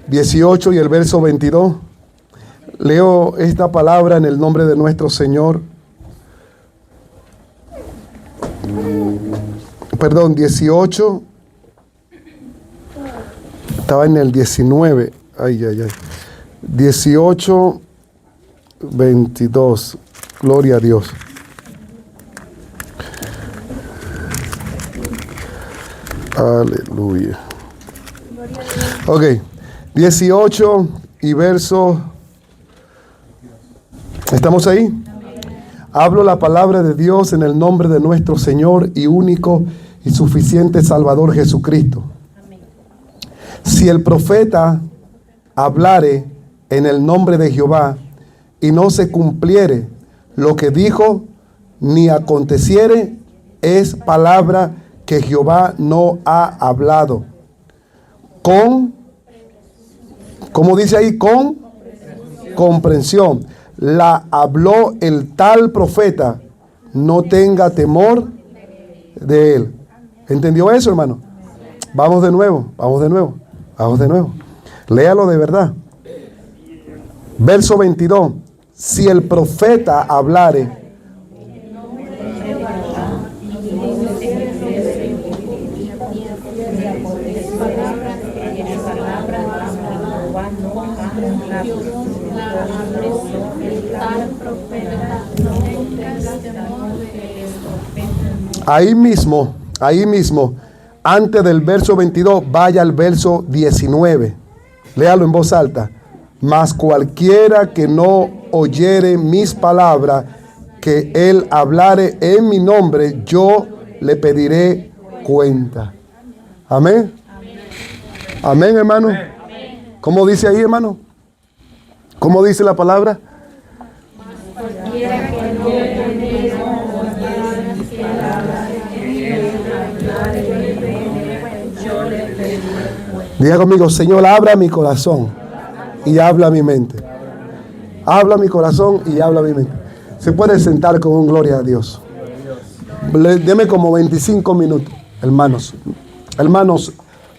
18 y el verso 22. Leo esta palabra en el nombre de nuestro Señor. Perdón, 18. Estaba en el 19. Ay. 18, 22. Gloria a Dios. Aleluya. Ok. 18 y verso. ¿Estamos ahí? Hablo la palabra de Dios en el nombre de nuestro Señor y único y suficiente Salvador Jesucristo. Si el profeta hablare en el nombre de Jehová y no se cumpliere lo que dijo, ni aconteciere, es palabra que Jehová no ha hablado. ¿Cómo dice ahí? Con comprensión. La habló el tal profeta, no tenga temor de él. ¿Entendió eso, hermano? Vamos de nuevo. Léalo de verdad. Verso 22. Si el profeta hablare. Ahí mismo, antes del verso 22, vaya al verso 19. Léalo en voz alta. Mas cualquiera que no oyere mis palabras, que él hablare en mi nombre, yo le pediré cuenta. Amén. Amén, hermano. ¿Cómo dice ahí, hermano? ¿Cómo dice la palabra? Diga conmigo: Señor, abra mi corazón y habla mi mente. Habla mi corazón y habla mi mente. Se puede sentar con un gloria a Dios. Deme como 25 minutos, hermanos. Hermanos,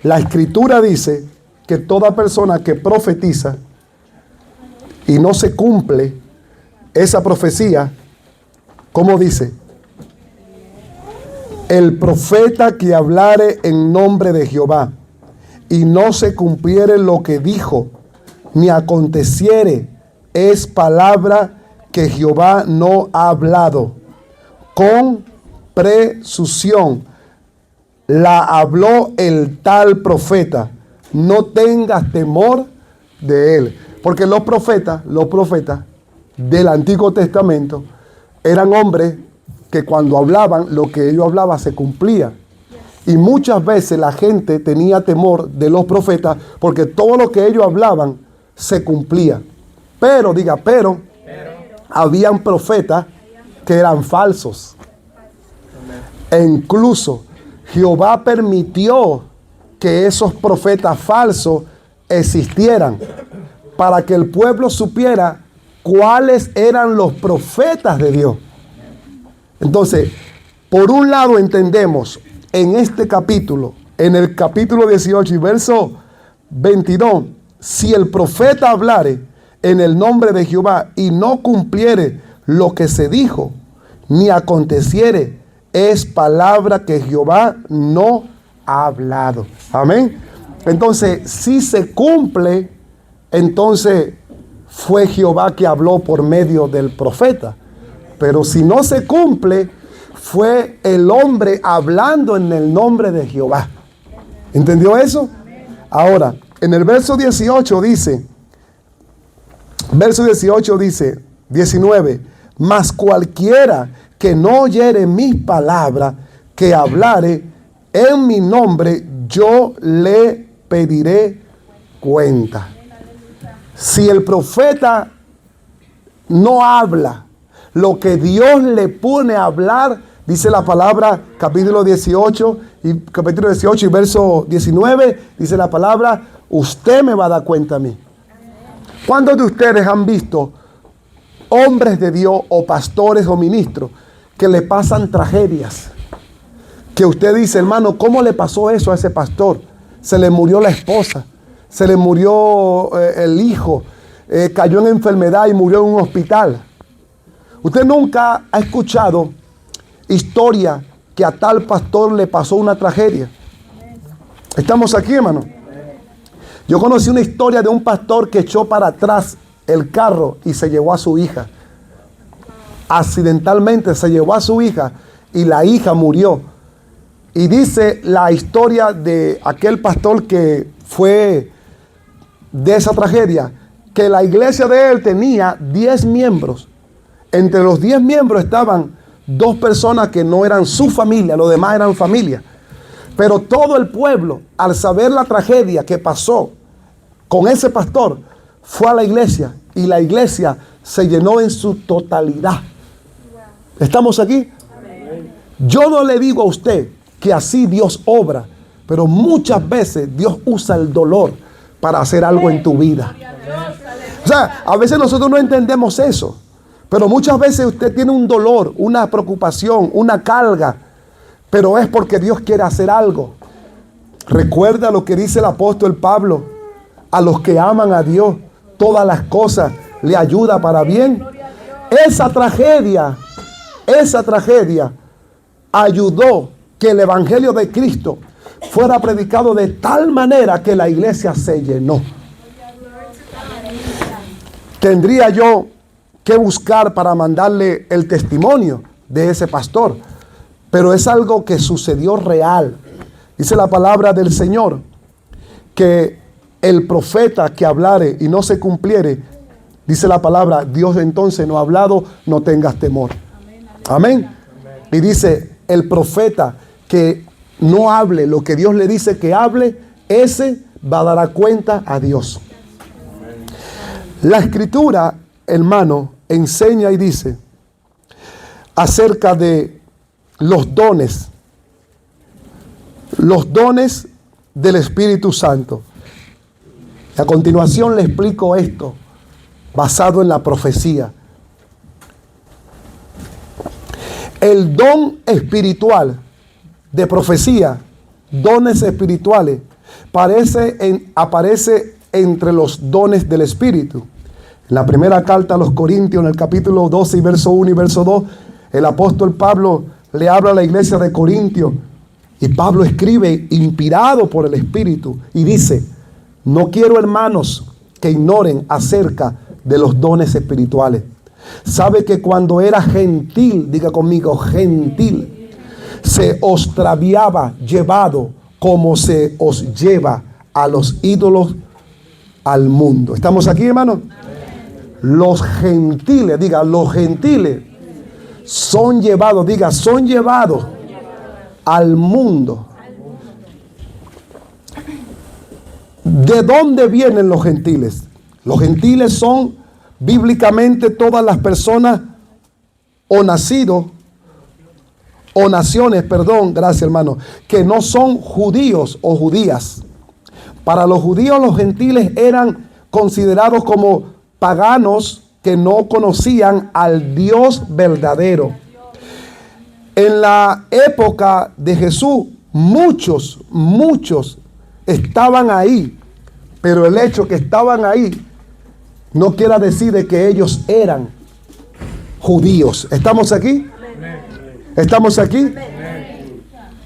la Escritura dice que toda persona que profetiza y no se cumple esa profecía, ¿cómo dice? El profeta que hablare en nombre de Jehová y no se cumpliere lo que dijo, ni aconteciere, es palabra que Jehová no ha hablado. Con presunción la habló el tal profeta. No tengas temor de él. Porque los profetas del Antiguo Testamento eran hombres que cuando hablaban, lo que ellos hablaban se cumplía. Y muchas veces la gente tenía temor de los profetas porque todo lo que ellos hablaban se cumplía. Pero habían profetas que eran falsos. E incluso Jehová permitió que esos profetas falsos existieran para que el pueblo supiera cuáles eran los profetas de Dios. Entonces, por un lado entendemos en este capítulo, en el capítulo 18 y verso 22, si el profeta hablare en el nombre de Jehová y no cumpliere lo que se dijo, ni aconteciere, es palabra que Jehová no ha hablado. Amén. Entonces, si se cumple, entonces fue Jehová que habló por medio del profeta. Pero si no se cumple, fue el hombre hablando en el nombre de Jehová. ¿Entendió eso? Ahora, en el verso 18 dice, 19, mas cualquiera que no oyere mis palabras, que hablare en mi nombre, yo le pediré cuenta. Si el profeta no habla lo que Dios le pone a hablar, dice la palabra, capítulo 18 y verso 19, dice la palabra, usted me va a dar cuenta a mí. ¿Cuántos de ustedes han visto hombres de Dios o pastores o ministros que le pasan tragedias? Que usted dice, hermano, ¿cómo le pasó eso a ese pastor? Se le murió la esposa se le murió el hijo, cayó en enfermedad y murió en un hospital. Usted nunca ha escuchado historia que a tal pastor le pasó una tragedia. Estamos aquí, hermano. Yo conocí una historia de un pastor que echó para atrás el carro y se llevó a su hija. Accidentalmente se llevó a su hija y la hija murió. Y dice la historia de aquel pastor que fue de esa tragedia, que la iglesia de él tenía 10 miembros. Entre los 10 miembros estaban 2 personas que no eran su familia, los demás eran familia. Pero todo el pueblo, al saber la tragedia que pasó con ese pastor, fue a la iglesia y la iglesia se llenó en su totalidad. ¿Estamos aquí? Yo no le digo a usted que así Dios obra, pero muchas veces Dios usa el dolor para hacer algo en tu vida. O sea, a veces nosotros no entendemos eso, pero muchas veces usted tiene un dolor, una preocupación, una carga, pero es porque Dios quiere hacer algo. Recuerda lo que dice el apóstol Pablo: a los que aman a Dios, todas las cosas le ayudan para bien. Esa tragedia ayudó que el evangelio de Cristo fuera predicado de tal manera que la iglesia se llenó. Tendría yo que buscar para mandarle el testimonio de ese pastor, pero es algo que sucedió real. Dice la palabra del Señor que el profeta que hablare y no se cumpliere, dice la palabra, Dios entonces no ha hablado, no tengas temor. Amén. Y dice, el profeta que no hable lo que Dios le dice que hable, ese va a dar cuenta a Dios. La escritura, hermano, enseña y dice acerca de los dones del Espíritu Santo. A continuación le explico esto basado en la profecía. El don espiritual de profecía, dones espirituales, aparece entre los dones del Espíritu. En la primera carta a los Corintios, en el capítulo 12 y verso 1 y verso 2, el apóstol Pablo le habla a la iglesia de Corintios y Pablo escribe inspirado por el Espíritu y dice: no quiero, hermanos, que ignoren acerca de los dones espirituales. Sabe que cuando era gentil, diga conmigo, gentil, se os traviaba llevado como se os lleva a los ídolos al mundo. ¿Estamos aquí, hermano? Los gentiles, diga, los gentiles son llevados, diga, son llevados al mundo. ¿De dónde vienen los gentiles? Los gentiles son bíblicamente todas las personas o nacidos o naciones, gracias hermano, que no son judíos o judías. Para los judíos los gentiles eran considerados como paganos que no conocían al Dios verdadero. En la época de Jesús, muchos estaban ahí, pero el hecho que estaban ahí no quiere decir de que ellos eran judíos. ¿Estamos aquí? ¿Estamos aquí?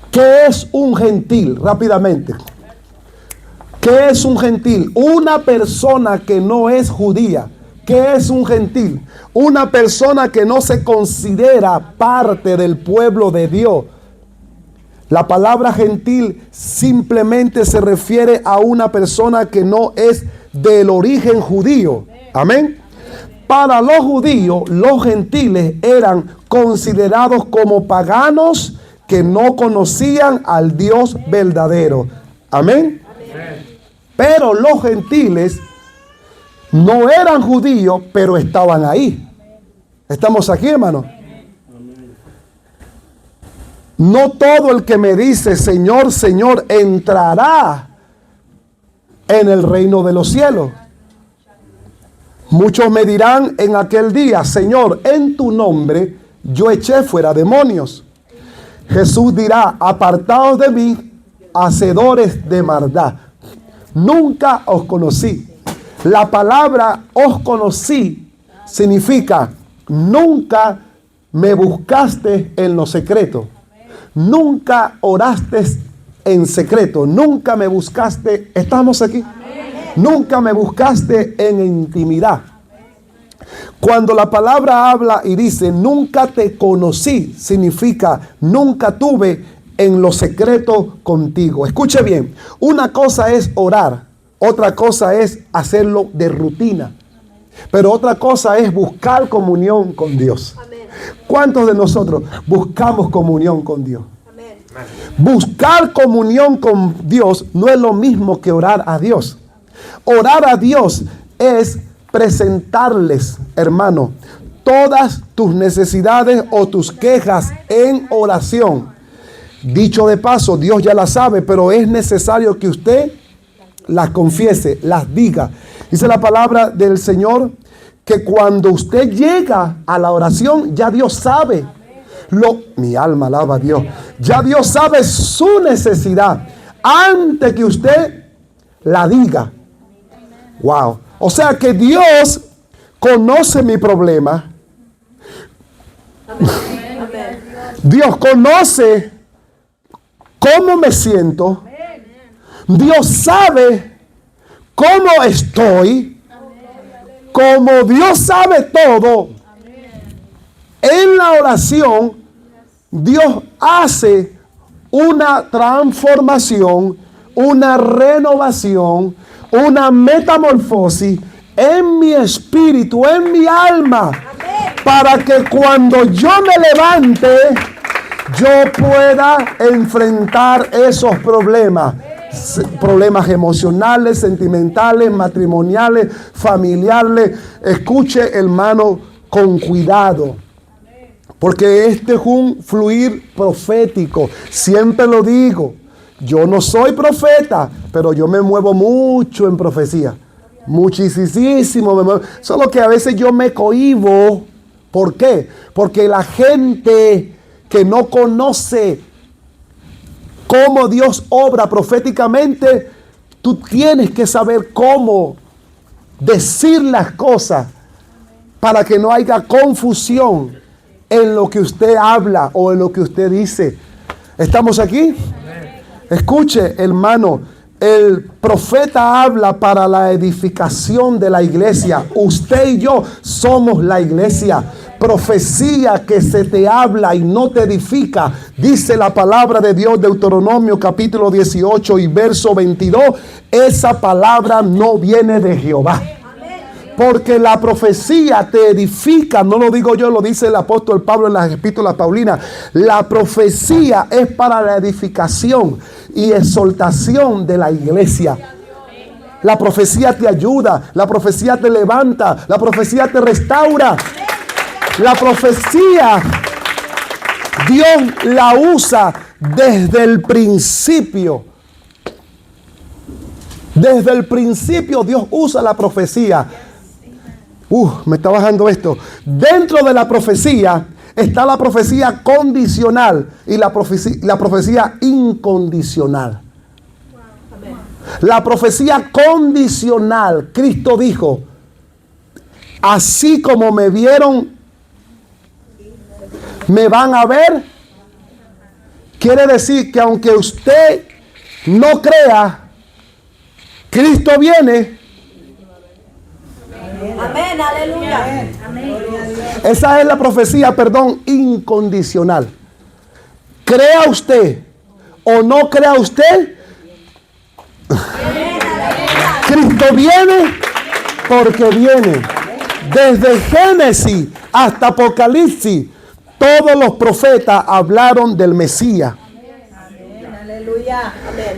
¿Qué es un gentil? Rápidamente. ¿Qué es un gentil? Una persona que no es judía. ¿Qué es un gentil? Una persona que no se considera parte del pueblo de Dios. La palabra gentil simplemente se refiere a una persona que no es del origen judío. Amén. Para los judíos, los gentiles eran considerados como paganos que no conocían al Dios verdadero. Amén. Pero los gentiles no eran judíos, pero estaban ahí. ¿Estamos aquí, hermano? No todo el que me dice Señor, Señor, entrará en el reino de los cielos. Muchos me dirán en aquel día: Señor, en tu nombre yo eché fuera demonios. Jesús dirá: apartaos de mí, hacedores de maldad. nunca os conocí. La palabra os conocí significa nunca me buscaste en lo secreto. Nunca oraste en secreto. Nunca me buscaste. ¿Estamos aquí? Nunca me buscaste en intimidad. Cuando la palabra habla y dice nunca te conocí, significa nunca tuve en lo secreto contigo. Escuche bien, una cosa es orar, otra cosa es hacerlo de rutina, pero otra cosa es buscar comunión con Dios. ¿Cuántos de nosotros buscamos comunión con Dios? Buscar comunión con Dios no es lo mismo que orar a Dios. Orar a Dios es presentarles, hermano, todas tus necesidades o tus quejas en oración. Dicho de paso, Dios ya las sabe, pero es necesario que usted las confiese, las diga. Dice la palabra del Señor que cuando usted llega a la oración, ya Dios sabe. Mi alma alaba a Dios. Ya Dios sabe su necesidad antes que usted la diga. Wow. O sea que Dios conoce mi problema. Dios conoce cómo me siento. Dios sabe cómo estoy. Como Dios sabe todo, en la oración Dios hace una transformación, una renovación, una metamorfosis en mi espíritu, en mi alma, para que cuando yo me levante, yo pueda enfrentar esos problemas. Problemas emocionales, sentimentales, matrimoniales, familiares. Escuche, hermano, con cuidado. Porque este es un fluir profético. Siempre lo digo. Yo no soy profeta, pero yo me muevo mucho en profecía. Muchísimo me muevo. Solo que a veces yo me cohíbo. ¿Por qué? Porque la gente que no conoce cómo Dios obra proféticamente, tú tienes que saber cómo decir las cosas para que no haya confusión en lo que usted habla o en lo que usted dice. ¿Estamos aquí? Escuche, hermano, el profeta habla para la edificación de la iglesia. Usted y yo somos la iglesia. Profecía que se te habla y no te edifica, dice la palabra de Dios, Deuteronomio capítulo 18 y verso 22, esa palabra no viene de Jehová. Porque la profecía te edifica, no lo digo yo, lo dice el apóstol Pablo en las epístolas paulinas. La profecía es para la edificación y exaltación de la iglesia. La profecía te ayuda, la profecía te levanta, la profecía te restaura. La profecía, Dios la usa desde el principio. Desde el principio Dios usa la profecía. Me está bajando esto. Dentro de la profecía está la profecía condicional y la profecía incondicional. La profecía condicional, Cristo dijo, así como me vieron, me van a ver. Quiere decir que aunque usted no crea, Cristo viene. Amén, aleluya. Esa es la profecía, incondicional. Crea usted o no crea usted, Cristo viene porque viene. Desde Génesis hasta Apocalipsis, todos los profetas hablaron del Mesías.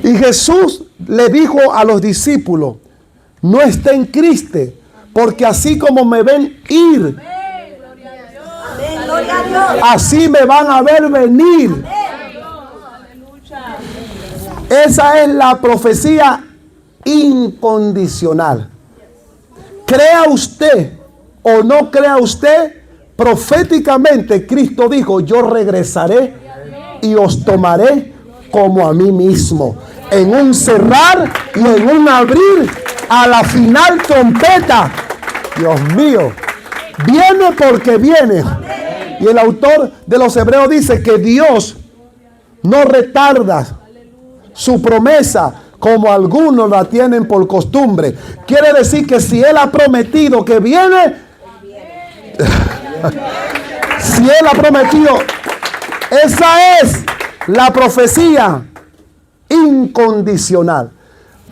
Y Jesús le dijo a los discípulos, no estén tristes, porque así como me ven ir, así me van a ver venir. Esa es la profecía incondicional. Crea usted o no crea usted, proféticamente Cristo dijo, yo regresaré y os tomaré como a mí mismo. en un cerrar y en un abrir, a la final trompeta. Dios mío, viene porque viene. Y el autor de los Hebreos dice que Dios no retarda su promesa como algunos la tienen por costumbre. Quiere decir que si Él ha prometido que viene, si Él ha prometido, esa es la profecía incondicional.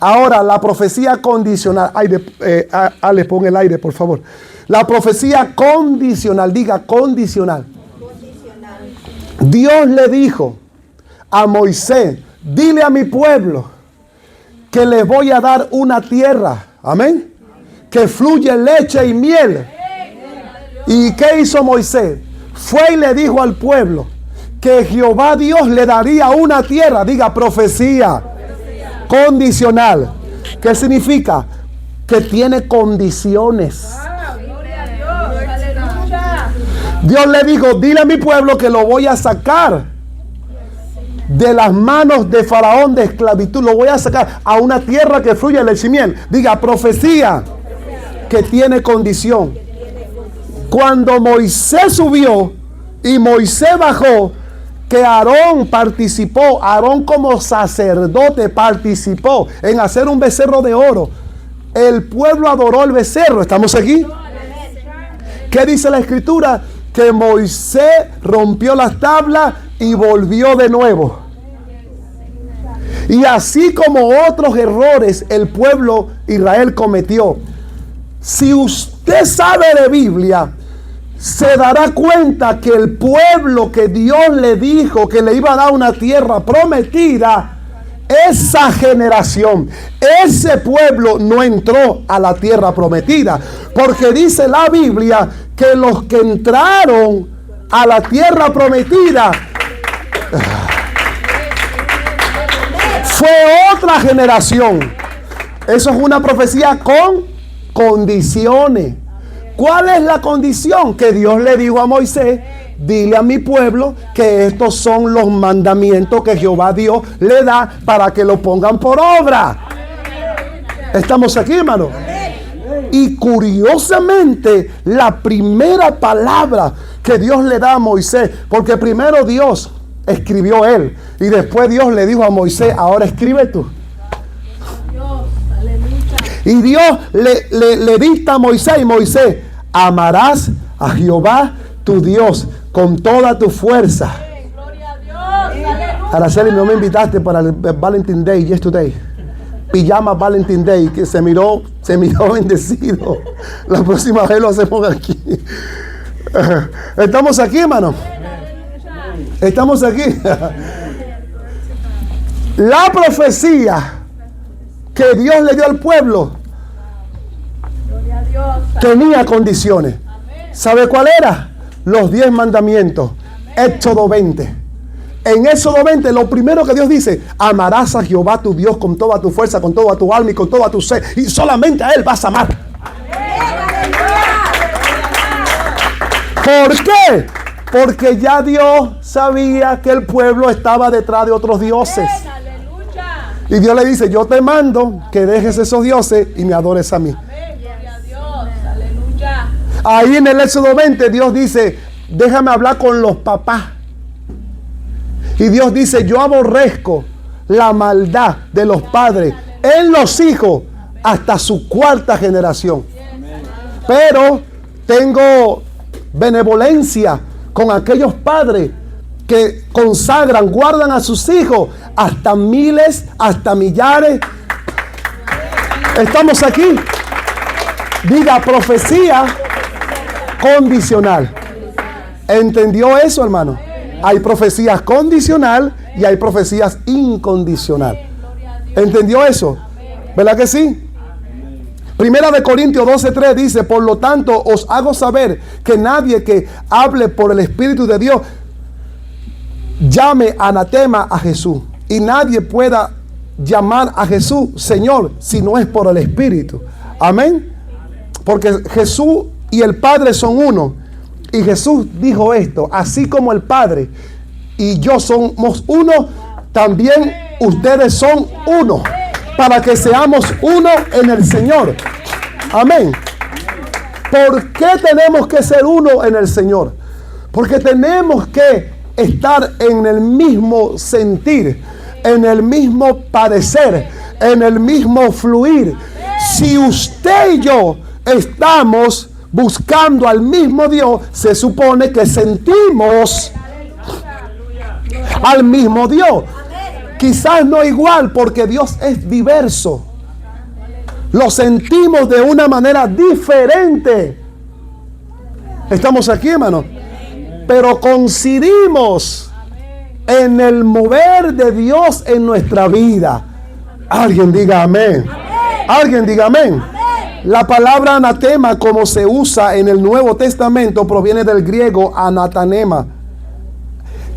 Ahora, la profecía condicional. Ale, pon el aire, por favor. La profecía condicional, diga condicional. Dios le dijo a Moisés: dile a mi pueblo que les voy a dar una tierra, amén, que fluye leche y miel. ¿Y qué hizo Moisés? Fue y le dijo al pueblo que Jehová Dios le daría una tierra. Diga profecía condicional. ¿Qué significa? Que tiene condiciones. Dios le dijo: dile a mi pueblo que lo voy a sacar de las manos de Faraón de esclavitud. Lo voy a sacar a una tierra que fluye leche y miel. Diga profecía que tiene condición. Cuando Moisés subió y Moisés bajó, que Aarón participó, Aarón como sacerdote participó en hacer un becerro de oro. El pueblo adoró el becerro. ¿Estamos aquí? ¿Qué dice la escritura? Que Moisés rompió las tablas y volvió de nuevo. Y así como otros errores el pueblo Israel cometió. Si usted sabe de Biblia, se dará cuenta que el pueblo que Dios le dijo que le iba a dar una tierra prometida, esa generación, ese pueblo no entró a la tierra prometida. Porque dice la Biblia que los que entraron a la tierra prometida fue otra generación. Eso es una profecía con condiciones. ¿Cuál es la condición? Que Dios le dijo a Moisés: dile a mi pueblo que estos son los mandamientos que Jehová Dios le da para que lo pongan por obra. ¿Estamos aquí, hermano? Y curiosamente, la primera palabra que Dios le da a Moisés, porque primero Dios escribió él y después Dios le dijo a Moisés: ahora escribe tú. Y Dios le dicta a Moisés: y Moisés, amarás a Jehová tu Dios con toda tu fuerza. Araceli, no me invitaste para el Valentine Day yesterday. Pijama Valentine Day, que se miró bendecido. La próxima vez lo hacemos aquí. Estamos aquí, hermano. Estamos aquí. La profecía que Dios le dio al pueblo tenía condiciones. ¿Sabe cuál era? Los 10 mandamientos. Éxodo 20. En Éxodo 20, lo primero que Dios dice: amarás a Jehová tu Dios con toda tu fuerza, con toda tu alma y con toda tu ser, y solamente a Él vas a amar. ¿Por qué? Porque ya Dios sabía que el pueblo estaba detrás de otros dioses. Y Dios le dice: yo te mando que dejes esos dioses y me adores a mí. Ahí en el Éxodo 20 Dios dice: déjame hablar con los papás. Y Dios dice: yo aborrezco la maldad de los padres en los hijos hasta su 4ª generación. Pero tengo benevolencia con aquellos padres que consagran, guardan a sus hijos hasta miles, hasta millares. Estamos aquí. Diga profecía condicional. ¿Entendió eso, hermano? Hay profecías condicional y hay profecías incondicional. ¿Entendió eso? ¿Verdad que sí? Primera de Corintios 12:3 dice: por lo tanto os hago saber que nadie que hable por el Espíritu de Dios llame anatema a Jesús, y nadie pueda llamar a Jesús Señor si no es por el Espíritu. Amén. Porque Jesús y el Padre son uno. Y Jesús dijo esto: así como el Padre y yo somos uno, también ustedes son uno, para que seamos uno en el Señor. Amén. ¿Por qué tenemos que ser uno en el Señor? Porque tenemos que estar en el mismo sentir, en el mismo padecer, en el mismo fluir. Si usted y yo estamos buscando al mismo Dios, se supone que sentimos al mismo Dios. Quizás no igual, porque Dios es diverso. Lo sentimos de una manera diferente. Estamos aquí, hermano. Pero coincidimos en el mover de Dios en nuestra vida. Alguien diga amén. Alguien diga amén. La palabra anatema, como se usa en el Nuevo Testamento, proviene del griego anatanema,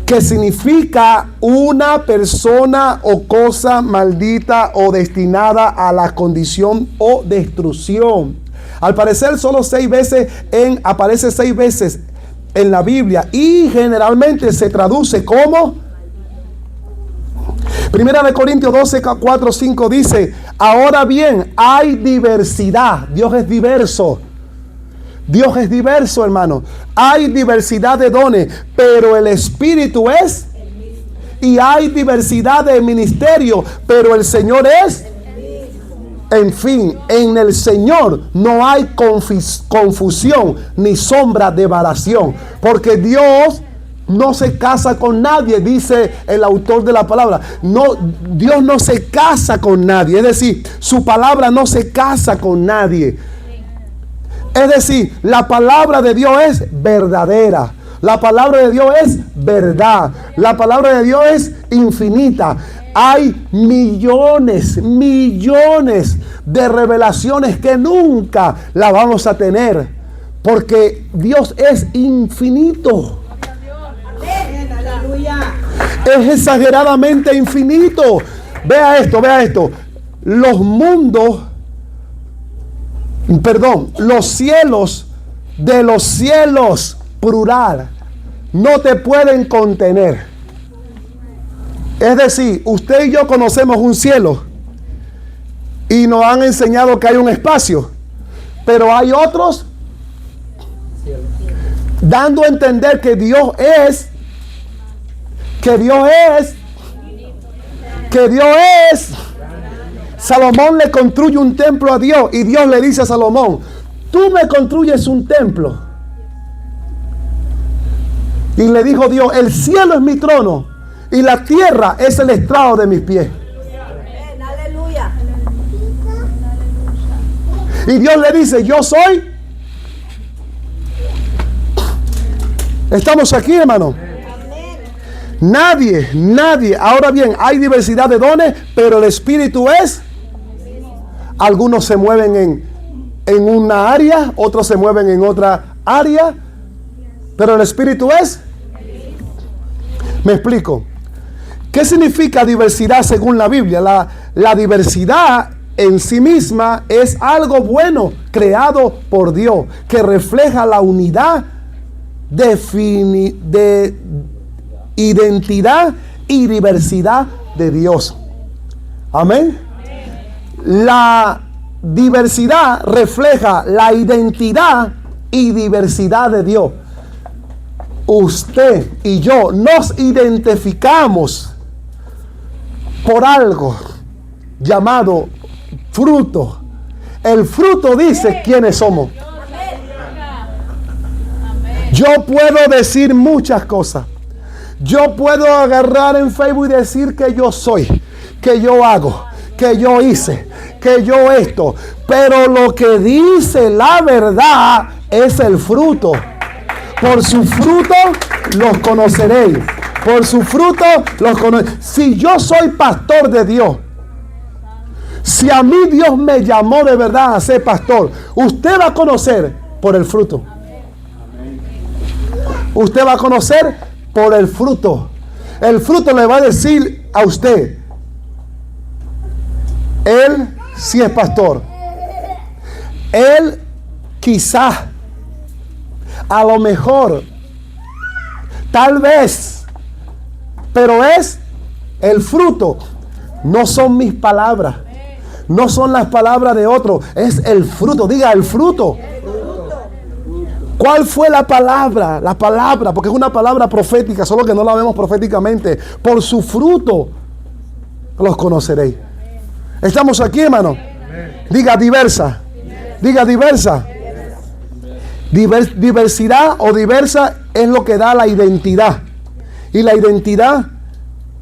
que significa una persona o cosa maldita o destinada a la condición o destrucción. Al parecer aparece 6 veces en la Biblia y generalmente se traduce como. Primera de Corintios 12, 4, 5 dice: ahora bien, hay diversidad. Dios es diverso. Dios es diverso, hermano. Hay diversidad de dones, pero el Espíritu es. Y hay diversidad de ministerio, pero el Señor es. En fin, en el Señor no hay confusión ni sombra de variación, porque Dios no se casa con nadie, dice el autor de la palabra. No, Dios no se casa con nadie, es decir, su palabra no se casa con nadie. Es decir, la palabra de Dios es verdadera. La palabra de Dios es verdad. La palabra de Dios es infinita. Hay millones de revelaciones que nunca la vamos a tener, porque Dios es infinito. Es exageradamente infinito. Vea esto. Los cielos de los cielos, plural, no te pueden contener. Es decir, usted y yo conocemos un cielo y nos han enseñado que hay un espacio, pero hay otros dando a entender que Dios es. Salomón le construye un templo a Dios y Dios le dice a Salomón: tú me construyes un templo. Y le dijo Dios: el cielo es mi trono y la tierra es el estrado de mis pies. Aleluya. Y Dios le dice: yo soy. Estamos aquí, hermano. Nadie. Ahora bien, hay diversidad de dones, pero el Espíritu es. Algunos se mueven en una área, otros se mueven en otra área, pero el Espíritu es. Me explico. ¿Qué significa diversidad según la Biblia? La diversidad en sí misma es algo bueno, creado por Dios, que refleja la unidad de identidad y diversidad de Dios. Amén. La diversidad refleja la identidad y diversidad de Dios. Usted y yo nos identificamos por algo llamado fruto. El fruto dice quiénes somos. Yo puedo decir muchas cosas. Yo puedo agarrar en Facebook y decir que yo soy, que yo hago, que yo hice, que yo esto. Pero lo que dice la verdad es el fruto. Por su fruto los conoceréis. Por su fruto los conoceréis. Si yo soy pastor de Dios, si a mí Dios me llamó de verdad a ser pastor, usted va a conocer por el fruto. Usted va a conocer por el fruto. El fruto le va a decir a usted: él sí es pastor. Él quizás, a lo mejor, tal vez, pero es el fruto. No son mis palabras. No son las palabras de otro. Es el fruto. Diga, el fruto. ¿Cuál fue la palabra? La palabra, porque es una palabra profética, solo que no la vemos proféticamente. Por su fruto los conoceréis. Estamos aquí, hermano. Diga diversa. Diga diversa. Diversidad o diversa es lo que da la identidad. Y la identidad,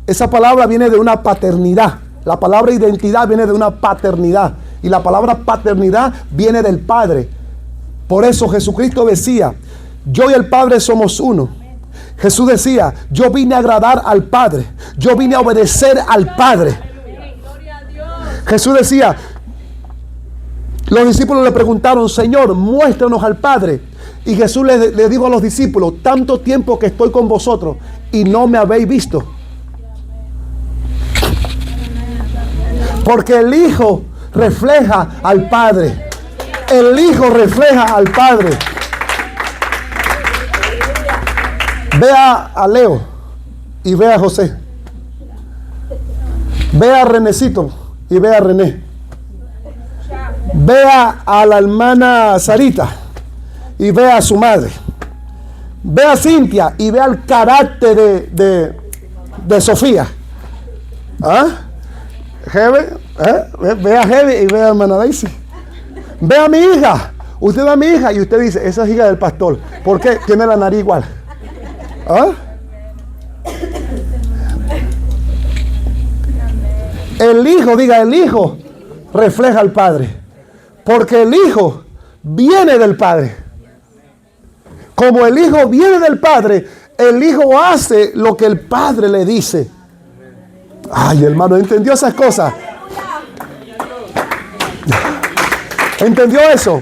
esa palabra viene de una paternidad. La palabra identidad viene de una paternidad. Y la palabra paternidad viene del Padre. Por eso Jesucristo decía, yo y el Padre somos uno. Jesús decía, yo vine a agradar al Padre. Yo vine a obedecer al Padre. Jesús decía, los discípulos le preguntaron, Señor, muéstranos al Padre. Y Jesús le dijo a los discípulos, tanto tiempo que estoy con vosotros y no me habéis visto. Porque el Hijo refleja al Padre. El Hijo refleja al Padre. Vea a Leo y vea a José. Vea a Renecito y vea a René. Vea a la hermana Sarita y vea a su madre. Vea a Cintia y vea el carácter de Sofía. ¿Ah? Hebe, Ve a Hebe y ve a hermana Daisy. Ve a mi hija. Usted ve a mi hija y usted dice, esa es hija del pastor. ¿Por qué? Tiene la nariz igual. ¿Ah? El Hijo, diga, el Hijo refleja al Padre. Porque el Hijo viene del Padre. Como el Hijo viene del Padre, el Hijo hace lo que el Padre le dice. Ay, hermano, ¿entendió esas cosas? ¿Entendió eso?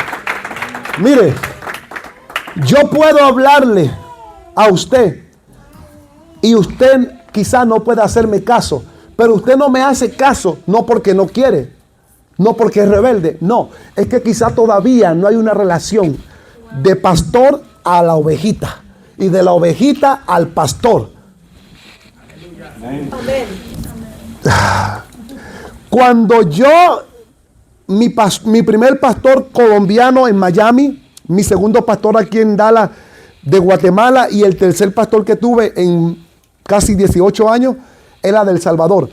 Mire, yo puedo hablarle a usted y usted quizá no pueda hacerme caso, pero usted no me hace caso no porque no quiere, no porque es rebelde, no, es que quizá todavía no hay una relación de pastor a la ovejita y de la ovejita al pastor. Amén. Cuando yo, mi primer pastor colombiano en Miami, mi segundo pastor aquí en Dallas de Guatemala y el tercer pastor que tuve en casi 18 años era del Salvador.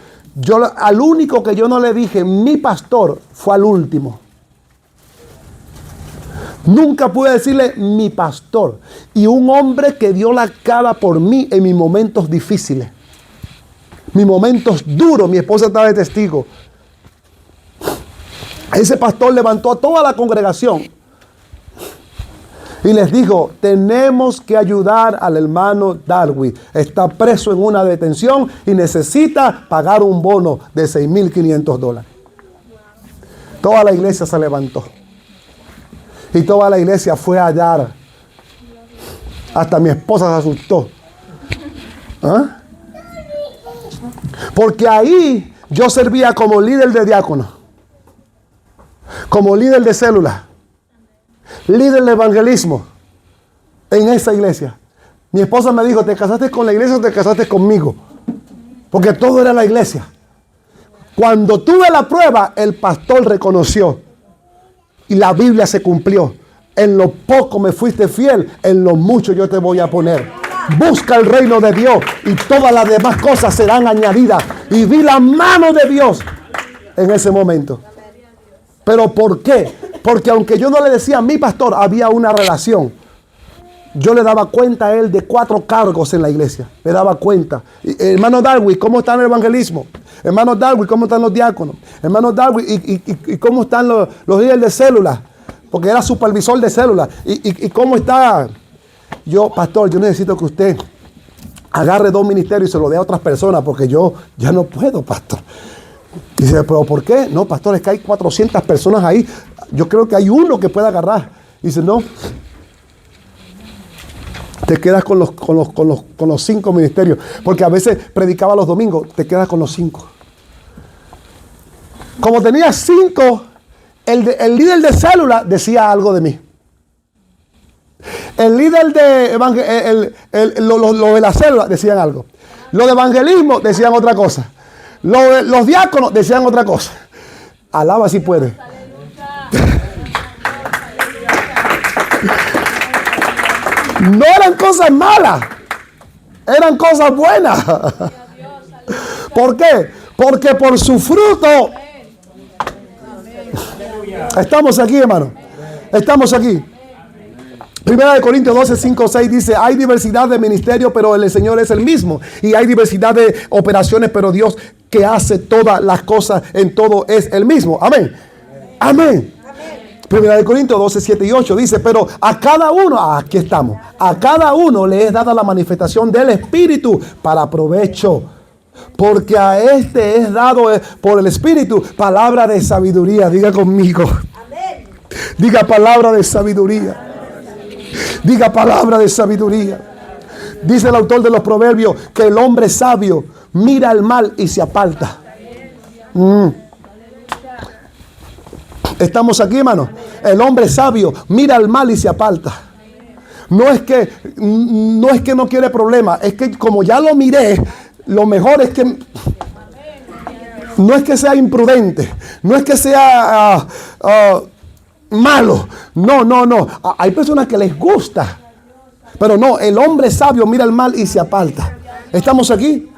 Al único que yo no le dije mi pastor fue al último. Nunca pude decirle mi pastor. Y un hombre que dio la cara por mí en mis momentos difíciles. Mis momentos duros, mi esposa estaba de testigo. Ese pastor levantó a toda la congregación y les dijo, tenemos que ayudar al hermano Darwin. Está preso en una detención y necesita pagar un bono de $6,500. Toda la iglesia se levantó. Y toda la iglesia fue a hallar. Hasta mi esposa se asustó. ¿Ah? Porque ahí yo servía como líder de diácono, como líder de célula, líder de evangelismo en esa iglesia. Mi esposa me dijo, ¿te casaste con la iglesia o te casaste conmigo? Porque todo era la iglesia. Cuando tuve la prueba, el pastor reconoció y la Biblia se cumplió. En lo poco me fuiste fiel, en lo mucho yo te voy a poner. Busca el reino de Dios y todas las demás cosas serán añadidas. Y vi la mano de Dios en ese momento. ¿Pero por qué? Porque aunque yo no le decía a mi pastor, había una relación. Yo le daba cuenta a él de 4 cargos en la iglesia. Le daba cuenta. Hermano Darwin, ¿cómo está el evangelismo? Hermano Darwin, ¿cómo están los diáconos? Hermano Darwin, ¿y cómo están los líderes de célula? Porque era supervisor de célula. ¿Y cómo está? Yo, pastor, yo necesito que usted agarre 2 ministerios y se lo dé a otras personas porque yo ya no puedo, pastor. Y dice, ¿pero por qué? No, pastor, es que hay 400 personas ahí. Yo creo que hay uno que pueda agarrar. Y dice, no. Te quedas con los 5 ministerios. Porque a veces predicaba los domingos. Te quedas con los 5. Como tenía 5, el líder de célula decía algo de mí. El líder de lo de la célula decían algo. Lo de evangelismo decían otra cosa. Los diáconos decían otra cosa. Alaba si puede. No eran cosas malas, eran cosas buenas. ¿Por qué? Porque por su fruto. Estamos aquí, hermano. Estamos aquí. Primera de Corintios 12, 5, 6 dice: hay diversidad de ministerios, pero el Señor es el mismo. Y hay diversidad de operaciones, pero Dios que hace todas las cosas en todo es el mismo. Amén. Amén. Primera de Corintios 12, 7 y 8 dice: pero a cada uno, aquí estamos, a cada uno le es dada la manifestación del Espíritu para provecho. Porque a este es dado por el Espíritu palabra de sabiduría. Diga conmigo. Amén. Diga palabra de sabiduría. Diga palabra de sabiduría. Dice el autor de los Proverbios que el hombre sabio mira el mal y se aparta. Estamos aquí, hermano. El hombre sabio mira el mal y se aparta. No es que no quiere problemas, es que como ya lo miré, lo mejor es que no es que sea imprudente, no es que sea malo. No. Hay personas que les gusta, pero no, el hombre sabio mira el mal y se aparta. ¿Estamos aquí?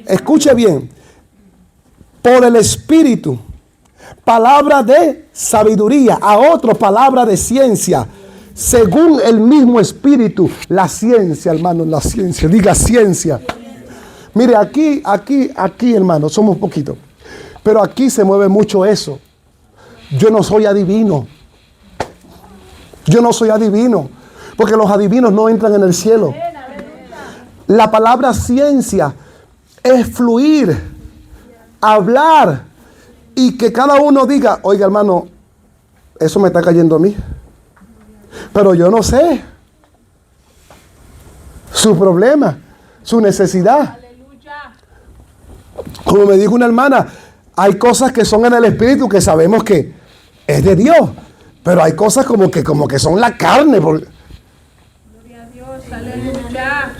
Escuche bien. Por el Espíritu, palabra de sabiduría, a otro palabra de ciencia, según el mismo Espíritu. La ciencia, hermano, la ciencia. Diga ciencia. Mire, aquí, hermano, somos poquitos. Pero aquí se mueve mucho eso. Yo no soy adivino. Yo no soy adivino. Porque los adivinos no entran en el cielo. La palabra ciencia es fluir, hablar, y que cada uno diga: oiga, hermano, eso me está cayendo a mí, pero yo no sé su problema, su necesidad. Como me dijo una hermana, hay cosas que son en el Espíritu que sabemos que es de Dios, pero hay cosas como que son la carne. Gloria a Dios, aleluya.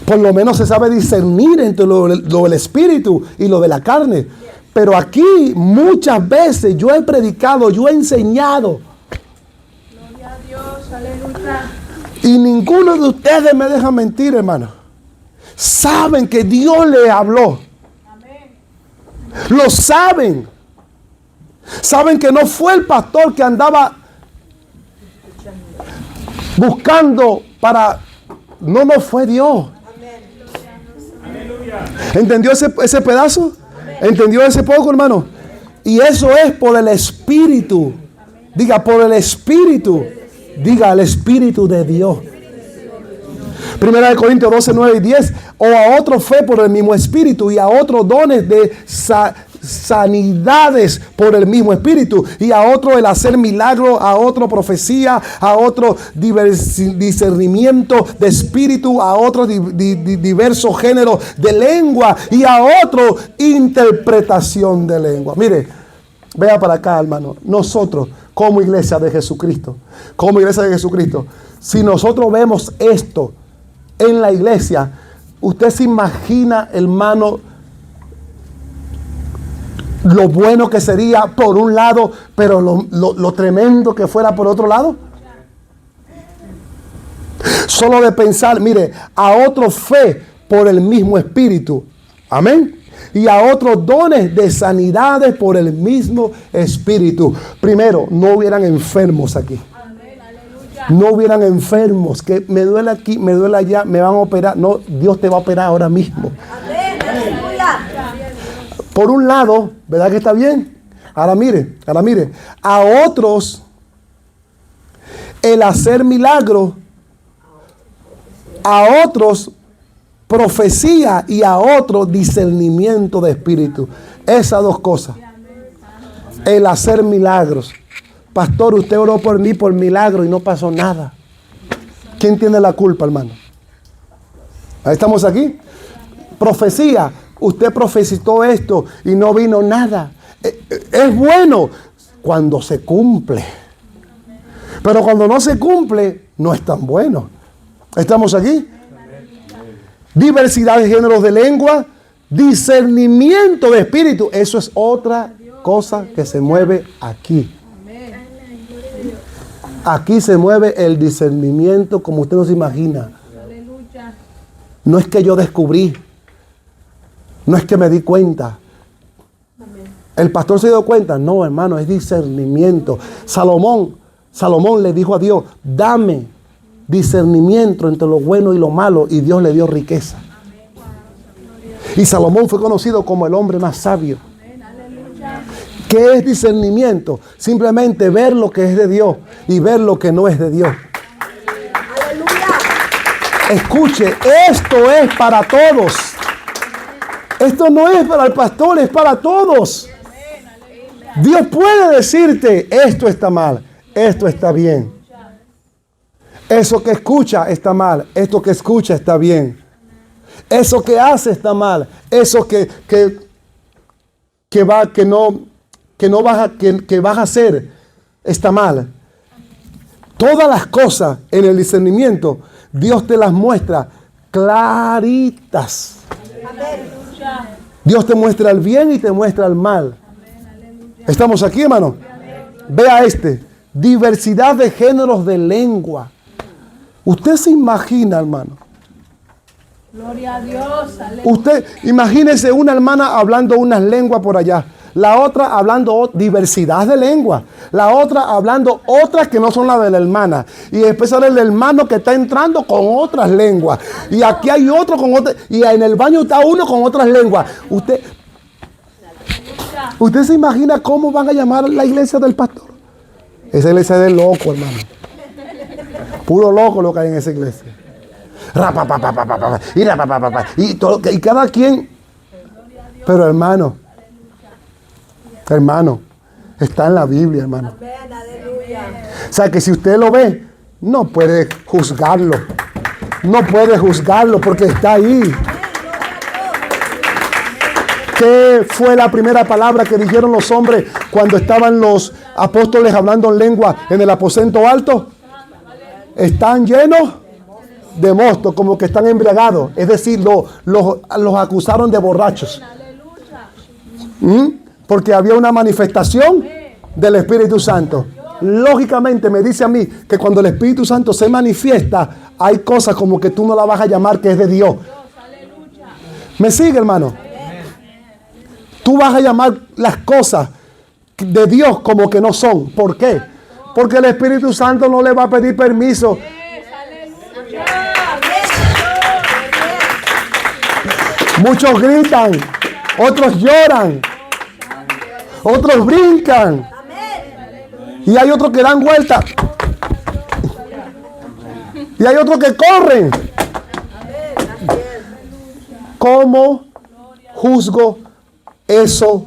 Por lo menos se sabe discernir entre lo del Espíritu y lo de la carne. Pero aquí muchas veces yo he predicado, yo he enseñado. Gloria a Dios, aleluya. Y ninguno de ustedes me deja mentir, hermano. Saben que Dios les habló. Amén. Lo saben. Saben que no fue el pastor que andaba buscando para... No fue Dios. ¿Entendió ese pedazo? ¿Entendió ese poco, hermano? Y eso es por el Espíritu. Diga, por el Espíritu. Diga, el Espíritu de Dios. Primera de Corintios 12, 9 y 10. O a otro fe por el mismo Espíritu, y a otros dones de sanidades por el mismo Espíritu, y a otro el hacer milagros, a otro profecía, a otro discernimiento de espíritu, a otro diversos géneros de lengua, y a otro interpretación de lengua. Mire, vea para acá, hermano. Nosotros como iglesia de Jesucristo, si nosotros vemos esto en la iglesia, usted se imagina, hermano, lo bueno que sería por un lado, pero lo tremendo que fuera por otro lado. Solo de pensar, mire, a otro fe por el mismo Espíritu. Amén. Y a otros dones de sanidades por el mismo Espíritu. Primero, no hubieran enfermos aquí. No hubieran enfermos, que me duele aquí, me duele allá, me van a operar. No, Dios te va a operar ahora mismo. Por un lado, ¿verdad que está bien? Ahora mire, a otros el hacer milagros, a otros profecía, y a otros discernimiento de espíritu. Esas dos cosas. El hacer milagros. Pastor, usted oró por mí por milagro y no pasó nada. ¿Quién tiene la culpa, hermano? Ahí estamos aquí. Profecía. Usted profetizó esto y no vino nada. Es bueno cuando se cumple. Pero cuando no se cumple, no es tan bueno. ¿Estamos aquí? Diversidad de géneros de lengua. Discernimiento de espíritu. Eso es otra cosa que se mueve aquí. Aquí se mueve el discernimiento como usted no se imagina. No es que yo descubrí. No es que me di cuenta. El pastor se dio cuenta. No, hermano, es discernimiento. Salomón le dijo a Dios, dame discernimiento entre lo bueno y lo malo. Y Dios le dio riqueza. Y Salomón fue conocido como el hombre más sabio. ¿Qué es discernimiento? Simplemente ver lo que es de Dios y ver lo que no es de Dios. Escuche, esto es para todos. Esto no es para el pastor, es para todos. Dios puede decirte, esto está mal, esto está bien. Eso que escucha está mal, esto que escucha está bien. Eso que hace está mal, eso que vas a hacer está mal. Todas las cosas en el discernimiento, Dios te las muestra claritas. Dios te muestra el bien y te muestra el mal. ¿Estamos aquí, hermano? Vea diversidad de géneros de lengua. Usted se imagina, hermano. Gloria a Dios. Aleluya. Usted imagínese una hermana hablando unas lenguas por allá. La otra hablando diversidad de lenguas. La otra hablando otras que no son las de la hermana. Y después sale el hermano que está entrando con otras lenguas. Y aquí hay otro con otras. Y en el baño está uno con otras lenguas. ¿Usted se imagina cómo van a llamar la iglesia del pastor? Esa iglesia es de loco, hermano. Puro loco lo que hay en esa iglesia. Y cada quien. Pero hermano, está en la Biblia, hermano. O sea que si usted lo ve, no puede juzgarlo. No puede juzgarlo porque está ahí. ¿Qué fue la primera palabra que dijeron los hombres cuando estaban los apóstoles hablando en lengua en el aposento alto? Están llenos de mosto, como que están embriagados. Es decir, los acusaron de borrachos. Porque había una manifestación del Espíritu Santo. Lógicamente me dice a mí que cuando el Espíritu Santo se manifiesta, hay cosas como que tú no la vas a llamar que es de Dios. ¿Me sigue, hermano? Tú vas a llamar las cosas de Dios como que no son. ¿Por qué? Porque el Espíritu Santo no le va a pedir permiso. Muchos gritan, otros lloran, otros brincan. Y hay otros que dan vuelta. Y hay otros que corren. ¿Cómo juzgo eso?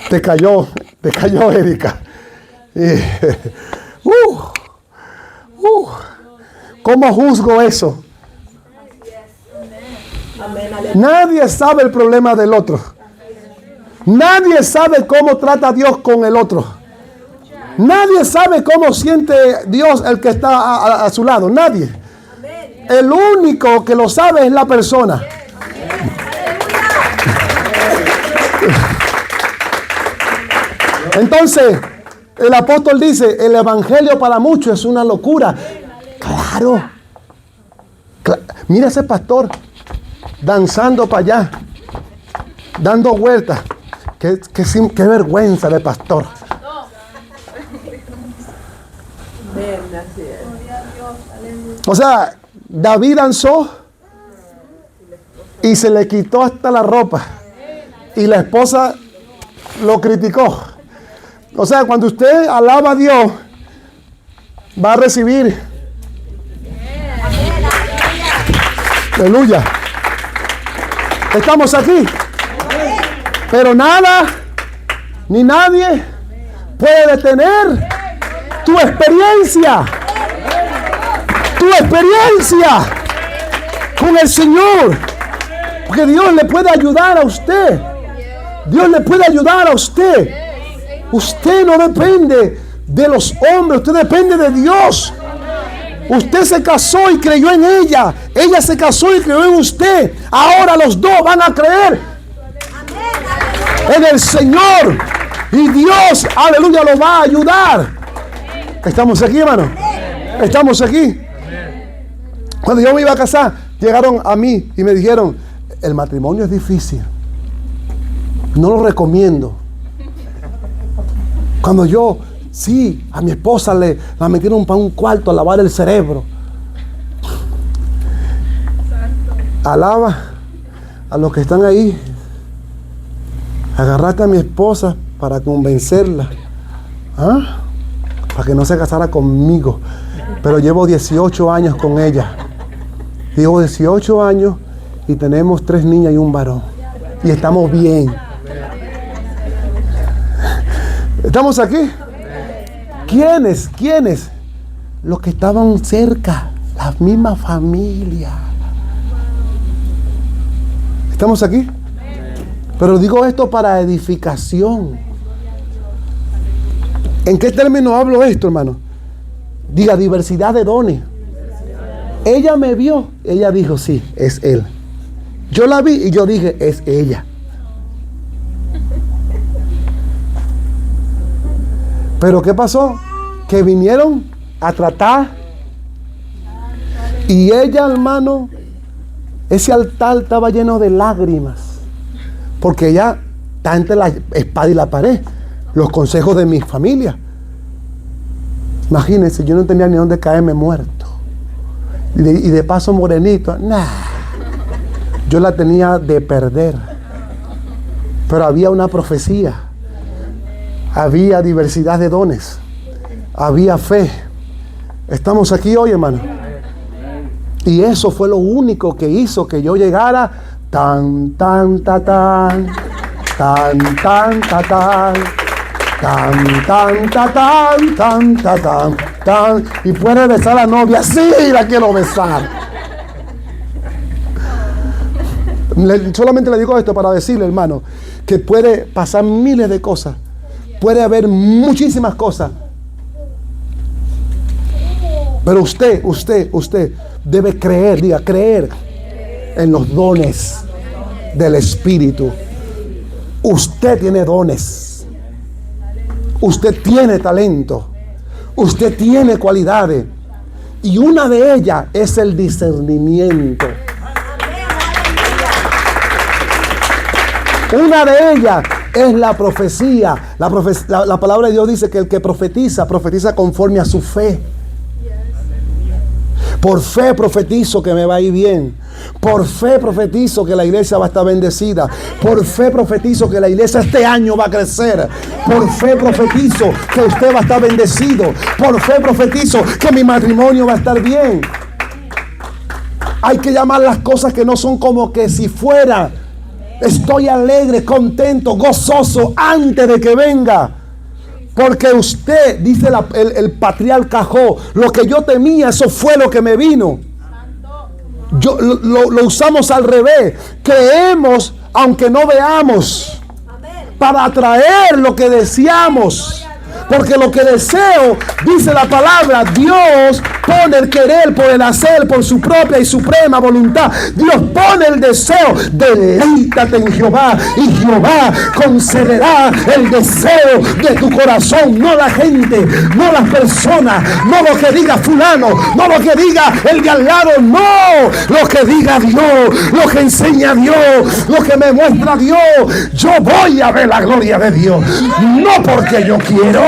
Te cayó, Erika. ¿Cómo juzgo eso? Nadie sabe el problema del otro. Nadie sabe cómo trata Dios con el otro. Nadie sabe cómo siente Dios el que está a su lado. Nadie. El único que lo sabe es la persona. Entonces, el apóstol dice, el evangelio para muchos es una locura. Claro. Mira ese pastor danzando para allá, dando vueltas. Qué vergüenza de pastor. O sea, David danzó y se le quitó hasta la ropa. Y la esposa lo criticó. O sea, cuando usted alaba a Dios, va a recibir. Aleluya. Estamos aquí. Pero nada, ni nadie puede detener tu experiencia. Tu experiencia con el Señor. Porque Dios le puede ayudar a usted. Dios le puede ayudar a usted. Usted no depende de los hombres, usted depende de Dios. Usted se casó y creyó en ella. Ella se casó y creyó en usted. Ahora los dos van a creer en el Señor. Y Dios, aleluya, lo va a ayudar. ¿Estamos aquí, hermano? Estamos aquí. Cuando yo me iba a casar, llegaron a mí y me dijeron: el matrimonio es difícil, no lo recomiendo. Cuando yo, sí, a mi esposa la metieron para un cuarto a lavar el cerebro. Alaba a los que están ahí. Agarraste a mi esposa para convencerla, para que no se casara conmigo. Pero llevo 18 años con ella. Llevo 18 años y tenemos 3 niñas y un varón. Y estamos bien. ¿Estamos aquí? ¿Quiénes? ¿Quiénes? Los que estaban cerca, la misma familia. ¿Estamos aquí? Pero digo esto para edificación. ¿En qué término hablo esto, hermano? Diga, diversidad de dones. Ella me vio, ella dijo: sí, es él. Yo la vi y yo dije: es ella. Pero ¿qué pasó? Que vinieron a tratar. Y ella, hermano, ese altar estaba lleno de lágrimas. Porque ella está entre la espada y la pared. Los consejos de mi familia. Imagínense, yo no tenía ni dónde caerme muerto. Y de paso morenito. Nah. Yo la tenía de perder. Pero había una profecía. Había diversidad de dones. Había fe. Estamos aquí hoy, hermano. Y eso fue lo único que hizo que yo llegara tan, tan, ta, tan, tan, tan, ta, tan, tan, tan, ta, tan, tan, ta, tan, tan. Y puede besar a la novia. Sí, la quiero besar. Solamente le digo esto para decirle, hermano, que puede pasar miles de cosas. Puede haber muchísimas cosas. Pero usted debe creer, diga, creer en los dones del Espíritu. Usted tiene dones. Usted tiene talento. Usted tiene cualidades. Y una de ellas es el discernimiento. Una de ellas es la profecía. La palabra de Dios dice que el que profetiza conforme a su fe. Por fe profetizo que me va a ir bien. Por fe profetizo que la iglesia va a estar bendecida. Por fe profetizo que la iglesia este año va a crecer. Por fe profetizo que usted va a estar bendecido. Por fe profetizo que mi matrimonio va a estar bien. Hay que llamar las cosas que no son como que si fuera. Estoy alegre, contento, gozoso antes de que venga. Porque usted, dice el patriarca Job, lo que yo temía, eso fue lo que me vino. Lo usamos al revés. Creemos aunque no veamos. Para atraer lo que deseamos. Porque lo que deseo, dice la palabra, Dios pone el querer por el hacer, por su propia y suprema voluntad. Dios pone el deseo. Deleítate en Jehová y Jehová concederá el deseo de tu corazón. No la gente, no las personas, no lo que diga fulano, no lo que diga el de al lado, no. Lo que diga Dios, lo que enseña Dios, lo que me muestra Dios. Yo voy a ver la gloria de Dios. No porque yo quiero.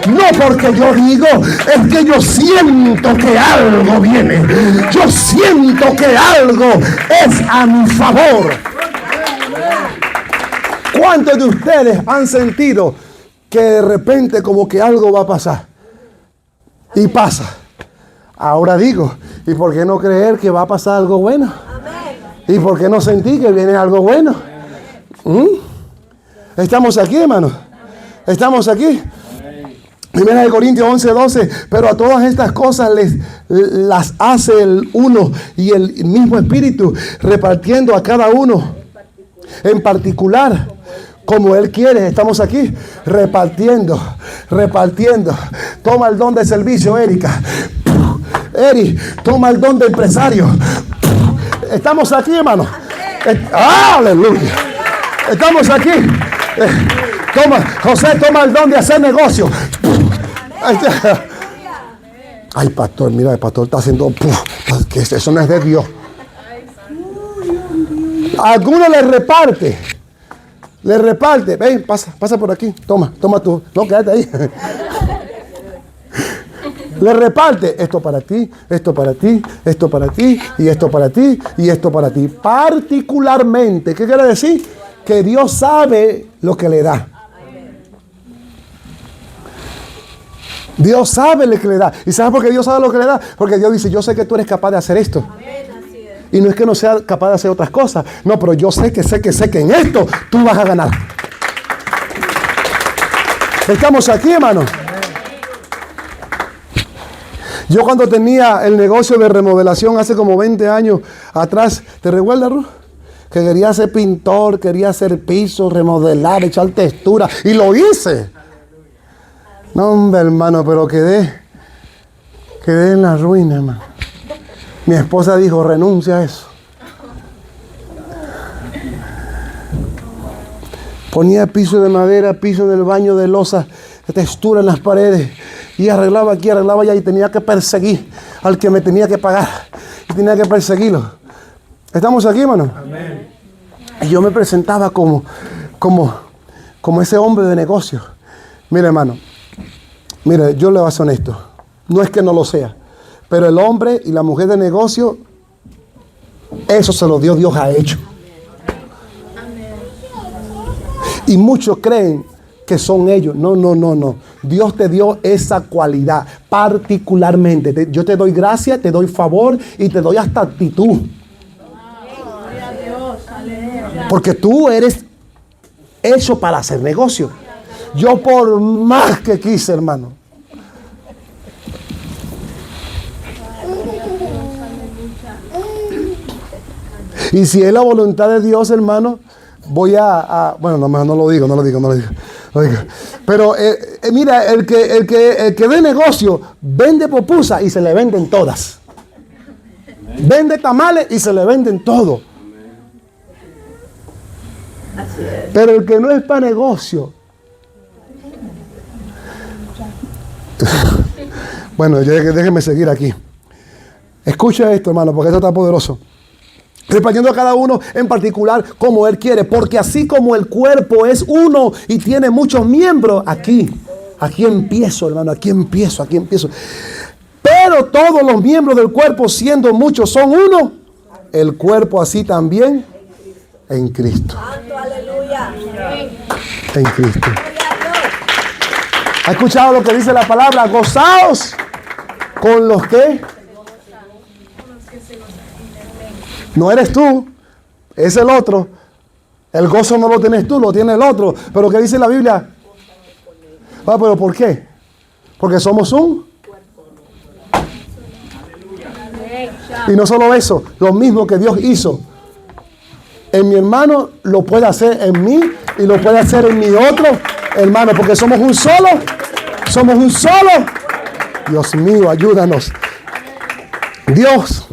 No porque yo digo, es que yo siento que algo viene. Yo siento que algo es a mi favor. ¿Cuántos de ustedes han sentido que de repente como que algo va a pasar? Y pasa. Ahora digo, ¿y por qué no creer que va a pasar algo bueno? ¿Y por qué no sentir que viene algo bueno? ¿Estamos aquí, hermano? ¿Estamos aquí? 1 Corintios 11:12, pero a todas estas cosas las hace el uno y el mismo Espíritu, repartiendo a cada uno en particular como Él quiere. Estamos aquí repartiendo. Toma el don de servicio, Erika. Eri, toma el don de empresario. Estamos aquí, hermano. Aleluya. Estamos aquí. José, toma el don de hacer negocio. Ay, pastor, mira, el pastor está haciendo... que eso no es de Dios. A alguno le reparte. Ven, pasa por aquí. Toma tú. No, quédate ahí. Le reparte esto para ti, esto para ti, esto para ti, y esto para ti, y esto para ti. Particularmente, ¿qué quiere decir? Que Dios sabe lo que le da. Dios sabe lo que le da. ¿Y sabes por qué Dios sabe lo que le da? Porque Dios dice, yo sé que tú eres capaz de hacer esto. Y no es que no sea capaz de hacer otras cosas. No, pero yo sé que en esto tú vas a ganar. Estamos aquí, hermano. Yo cuando tenía el negocio de remodelación hace como 20 años atrás, ¿te recuerdas, Ruth? Que quería ser pintor, quería hacer piso, remodelar, echar textura. Y lo hice. No, hombre, hermano, pero quedé en la ruina, hermano. Mi esposa dijo, renuncia a eso. Ponía piso de madera, piso del baño de losa, textura en las paredes. Y arreglaba aquí, arreglaba allá, y tenía que perseguir al que me tenía que pagar. Y tenía que perseguirlo. ¿Estamos aquí, hermano? Amén. Y yo me presentaba como ese hombre de negocio. Mire, hermano. Mire, yo le voy a ser honesto. No es que no lo sea. Pero el hombre y la mujer de negocio, eso se lo dio Dios a ellos. Y muchos creen que son ellos. No. Dios te dio esa cualidad particularmente. Yo te doy gracia, te doy favor y te doy hasta actitud. Porque tú eres hecho para hacer negocio. Yo por más que quise, hermano. Y si es la voluntad de Dios, hermano, voy bueno, no lo digo. Pero mira, el que dé negocio vende pupusas y se le venden todas. Vende tamales y se le venden todo. Pero el que no es para negocio. Bueno, déjenme seguir aquí. Escucha esto, hermano, porque esto está poderoso. Repartiendo a cada uno en particular como Él quiere, porque así como el cuerpo es uno y tiene muchos miembros, aquí empiezo, hermano, aquí empiezo. Pero todos los miembros del cuerpo, siendo muchos, son uno. El cuerpo así también en Cristo. En Cristo. ¿Ha escuchado lo que dice la palabra? Gozaos con los que... No eres tú, es el otro. El gozo no lo tienes tú, lo tiene el otro. Pero ¿qué dice la Biblia? ¿Pero por qué? Porque somos un. Y no solo eso, lo mismo que Dios hizo en mi hermano, lo puede hacer en mí y lo puede hacer en mi otro hermano, porque somos un solo. Dios mío, ayúdanos. Dios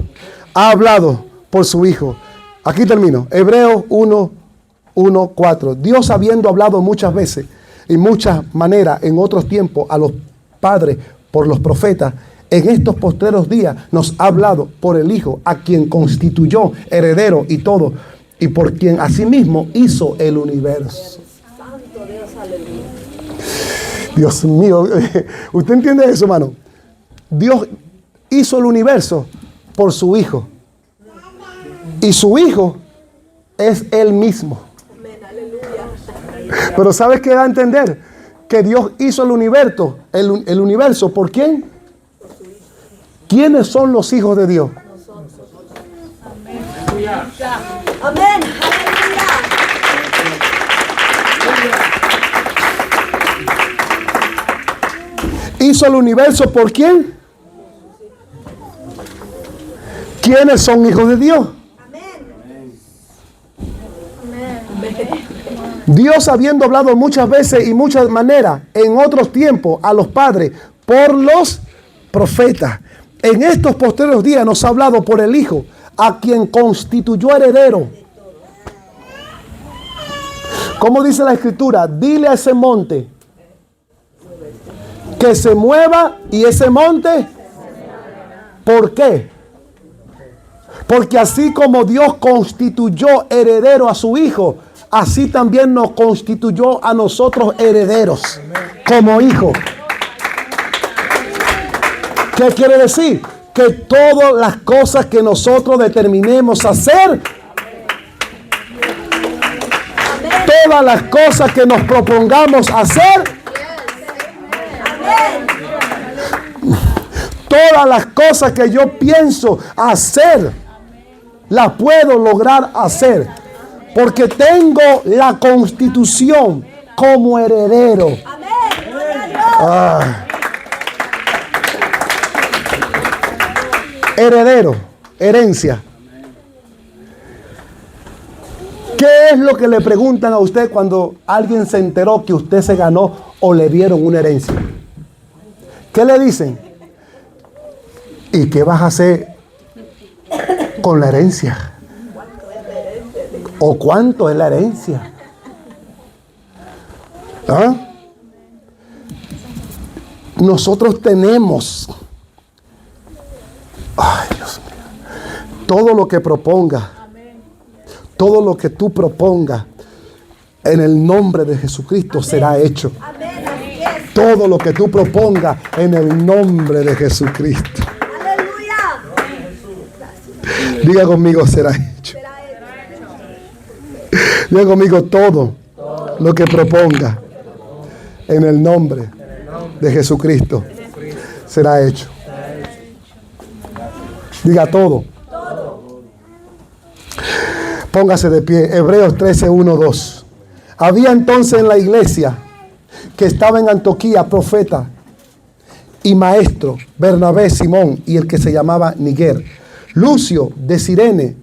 ha hablado por su Hijo. Aquí termino. Hebreos 1:4. Dios, habiendo hablado muchas veces y muchas maneras en otros tiempos a los padres por los profetas, en estos postreros días nos ha hablado por el Hijo, a quien constituyó heredero y todo, y por quien asimismo hizo el universo. Santo Dios, aleluya. Dios mío, ¿usted entiende eso, hermano? Dios hizo el universo por su Hijo. Y su Hijo es Él mismo. Pero ¿sabes qué da a entender? Que Dios hizo el universo. ¿Por quién? ¿Quiénes son los hijos de Dios? Amén. ¿Hizo el universo por quién? ¿Quiénes son hijos de Dios? Dios, habiendo hablado muchas veces y muchas maneras en otros tiempos a los padres por los profetas, en estos posteriores días nos ha hablado por el Hijo, a quien constituyó heredero. ¿Cómo dice la Escritura? Dile a ese monte que se mueva y ese monte. ¿Por qué? Porque así como Dios constituyó heredero a su Hijo, así también nos constituyó a nosotros herederos como hijos. ¿Qué quiere decir? Que todas las cosas que nosotros determinemos hacer, todas las cosas que nos propongamos hacer, todas las cosas que yo pienso hacer, las puedo lograr hacer. Porque tengo la constitución como heredero. Heredero, herencia. ¿Qué es lo que le preguntan a usted cuando alguien se enteró que usted se ganó o le dieron una herencia? ¿Qué le dicen? ¿Y qué vas a hacer con la herencia? ¿O cuánto es la herencia? ¿Ah? Nosotros tenemos, ay Dios mío, todo lo que proponga, todo lo que tú propongas en el nombre de Jesucristo será hecho. Todo lo que tú propongas en el nombre de Jesucristo. Diga conmigo, será hecho. Diga conmigo, todo lo que proponga en el nombre de Jesucristo será hecho. Diga todo. Póngase de pie. Hebreos 13, 1, 2. Había entonces en la iglesia que estaba en Antioquía profeta y maestro, Bernabé, Simón y el que se llamaba Niger, Lucio de Cirene,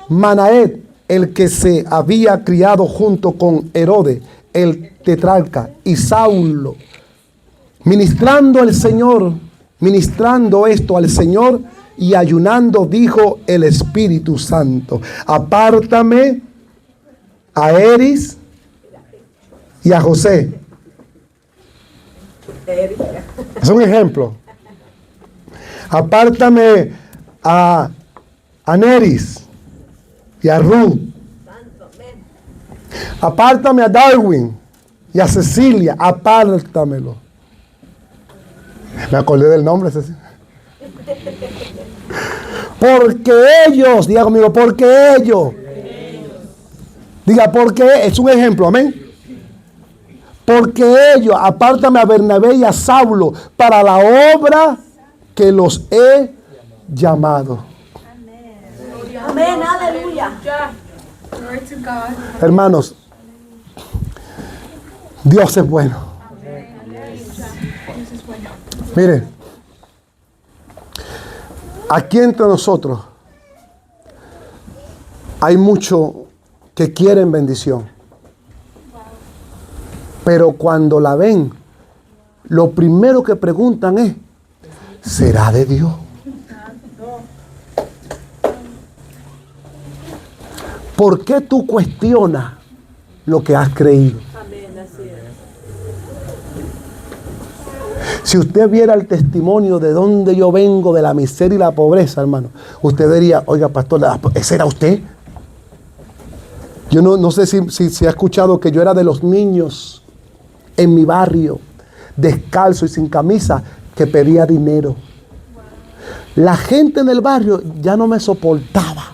Manaet, el que se había criado junto con Herodes, el tetrarca, y Saulo, ministrando esto al Señor y ayunando, dijo el Espíritu Santo: apártame a Eris y a José. Es un ejemplo. Apártame a Neris y a Ruth. Apártame a Darwin y a Cecilia. Apártamelo. Me acordé del nombre, Cecilia. Porque ellos, diga conmigo, porque ellos. Diga, porque es un ejemplo, amén. Porque ellos, apártame a Bernabé y a Saulo para la obra que los he llamado. Amén, aleluya. Hermanos, Dios es bueno. Mire, aquí entre nosotros hay muchos que quieren bendición. Pero cuando la ven, lo primero que preguntan es: ¿será de Dios? ¿Por qué tú cuestionas lo que has creído? Si usted viera el testimonio de donde yo vengo, de la miseria y la pobreza, hermano, usted diría: oiga, pastor, ¿ese era usted? Yo no sé si ha escuchado que yo era de los niños en mi barrio, descalzo y sin camisa, que pedía dinero. La gente en el barrio ya no me soportaba.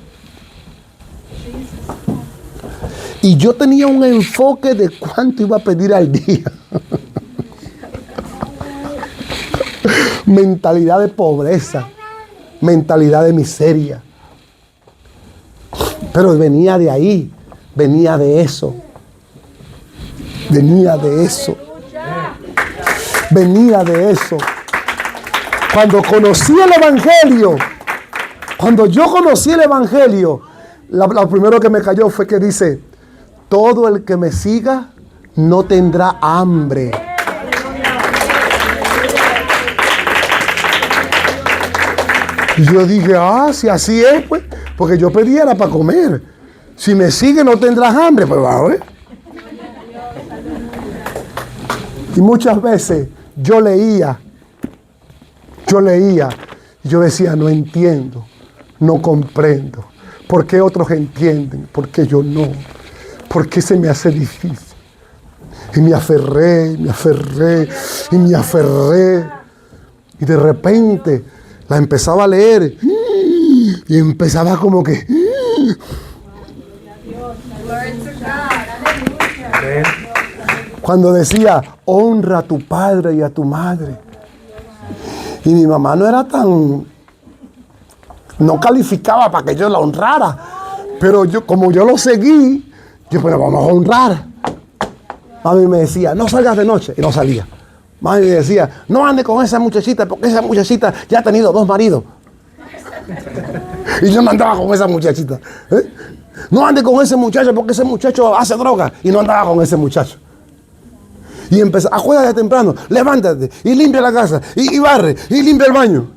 Y yo tenía un enfoque de cuánto iba a pedir al día. Mentalidad de pobreza, mentalidad de miseria. Pero venía de ahí, venía de eso. Venía de eso. Venía de eso. Cuando conocí el Evangelio, cuando yo conocí el Evangelio, lo primero que me cayó fue que dice: todo el que me siga no tendrá hambre. Y yo dije, si así es, pues, porque yo pedí era para comer. Si me sigue no tendrás hambre, pues va a ver. Y muchas veces yo leía, y yo decía, no entiendo, no comprendo. ¿Por qué otros entienden? ¿Por qué yo no? ¿Por qué se me hace difícil? Y me aferré, y me aferré, y me aferré. Y de repente la empezaba a leer y empezaba como que... Cuando decía, honra a tu padre y a tu madre. Y mi mamá no era tan... No calificaba para que yo la honrara. Pero yo, como yo lo seguí, yo, pero vamos a honrar. Mami me decía, no salgas de noche. Y no salía. Mami me decía, no ande con esa muchachita, porque esa muchachita ya ha tenido 2 maridos. Y yo no andaba con esa muchachita. No ande con ese muchacho, porque ese muchacho hace droga. Y no andaba con ese muchacho. Y empezó, acuérdate temprano, levántate, y limpia la casa, y barre, y limpia el baño.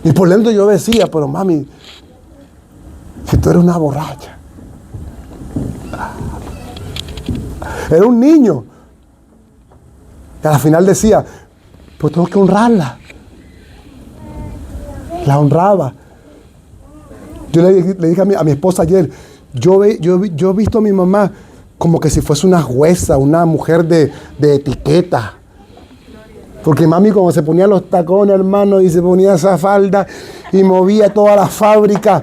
Y por dentro yo decía, pero mami, si tú eres una borracha. Era un niño. Y al final decía, pues tengo que honrarla. La honraba. Yo le dije a mi esposa ayer, yo he visto a mi mamá como que si fuese una jueza, una mujer de etiqueta. Porque mami cuando se ponía los tacones, hermano, y se ponía esa falda y movía toda la fábrica,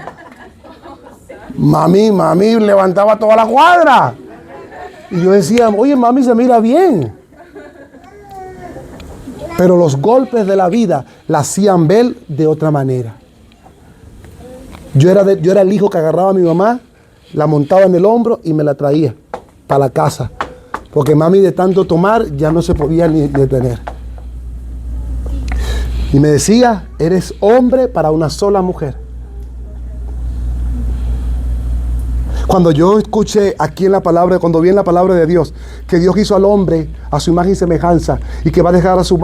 mami levantaba toda la cuadra. Y yo decía, oye, mami se mira bien. Pero los golpes de la vida la hacían ver de otra manera. Yo era el hijo que agarraba a mi mamá, la montaba en el hombro y me la traía para la casa. Porque mami de tanto tomar ya no se podía ni detener. Y me decía, eres hombre para una sola mujer. Cuando yo escuché aquí en la palabra, cuando vi en la palabra de Dios, que Dios hizo al hombre a su imagen y semejanza, y que va a dejar a su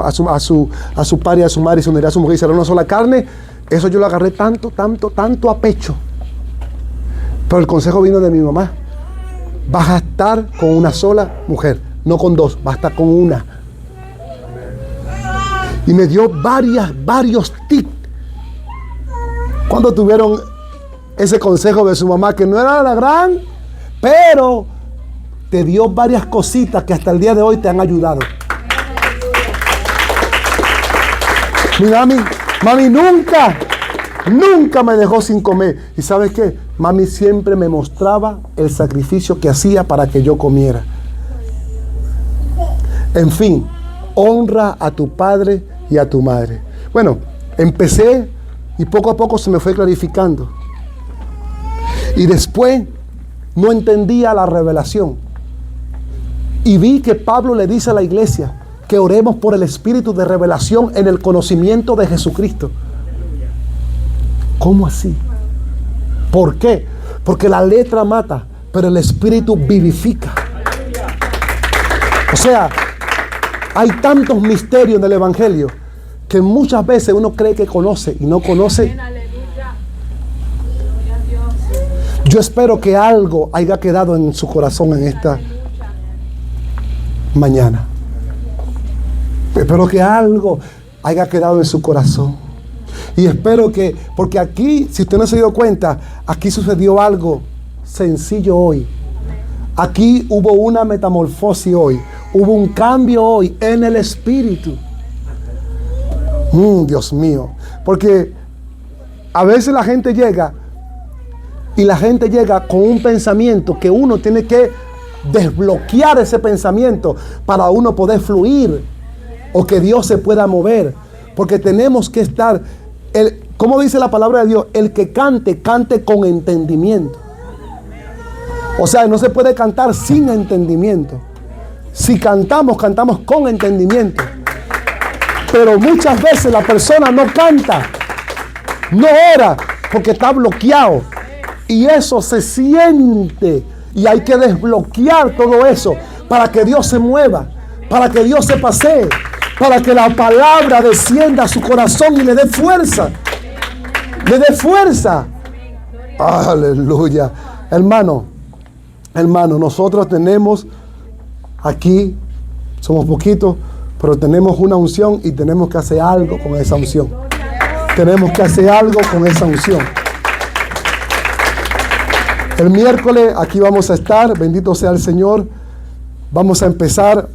padre y a su madre y se unirá a su mujer y será una sola carne, eso yo lo agarré tanto a pecho. Pero el consejo vino de mi mamá. Vas a estar con una sola mujer, no con 2, vas a estar con una. Y me dio varios tips. Cuando tuvieron ese consejo de su mamá, que no era la gran, pero te dio varias cositas que hasta el día de hoy te han ayudado. Mi mami nunca me dejó sin comer. ¿Y sabes qué? Mami siempre me mostraba el sacrificio que hacía para que yo comiera. En fin, honra a tu padre y a tu madre. Bueno, empecé y poco a poco se me fue clarificando. Y después no entendía la revelación. Y vi que Pablo le dice a la iglesia que oremos por el espíritu de revelación en el conocimiento de Jesucristo. ¿Cómo así? ¿Por qué? Porque la letra mata, pero el espíritu vivifica. O sea, hay tantos misterios en el evangelio que muchas veces uno cree que conoce y no conoce. Yo espero que algo haya quedado en su corazón en esta mañana. Espero que algo haya quedado en su corazón. Y espero que, porque aquí, si usted no se dio cuenta, aquí sucedió algo sencillo hoy. Aquí hubo una metamorfosis hoy. Hubo un cambio hoy en el espíritu. Dios mío. Porque a veces la gente llega y la gente llega con un pensamiento que uno tiene que desbloquear ese pensamiento para uno poder fluir o que Dios se pueda mover. Porque tenemos que estar, como dice la palabra de Dios, el que cante, cante con entendimiento. O sea, no se puede cantar sin entendimiento. Si cantamos, cantamos con entendimiento. Pero muchas veces la persona no canta, no ora, porque está bloqueado. Y eso se siente. Y hay que desbloquear todo eso para que Dios se mueva, para que Dios se pasee, para que la palabra descienda a su corazón y le dé fuerza. Le dé fuerza. Aleluya. Hermano, nosotros tenemos aquí, somos poquitos, pero tenemos una unción y tenemos que hacer algo con esa unción. Tenemos que hacer algo con esa unción. El miércoles aquí vamos a estar, bendito sea el Señor. Vamos a empezar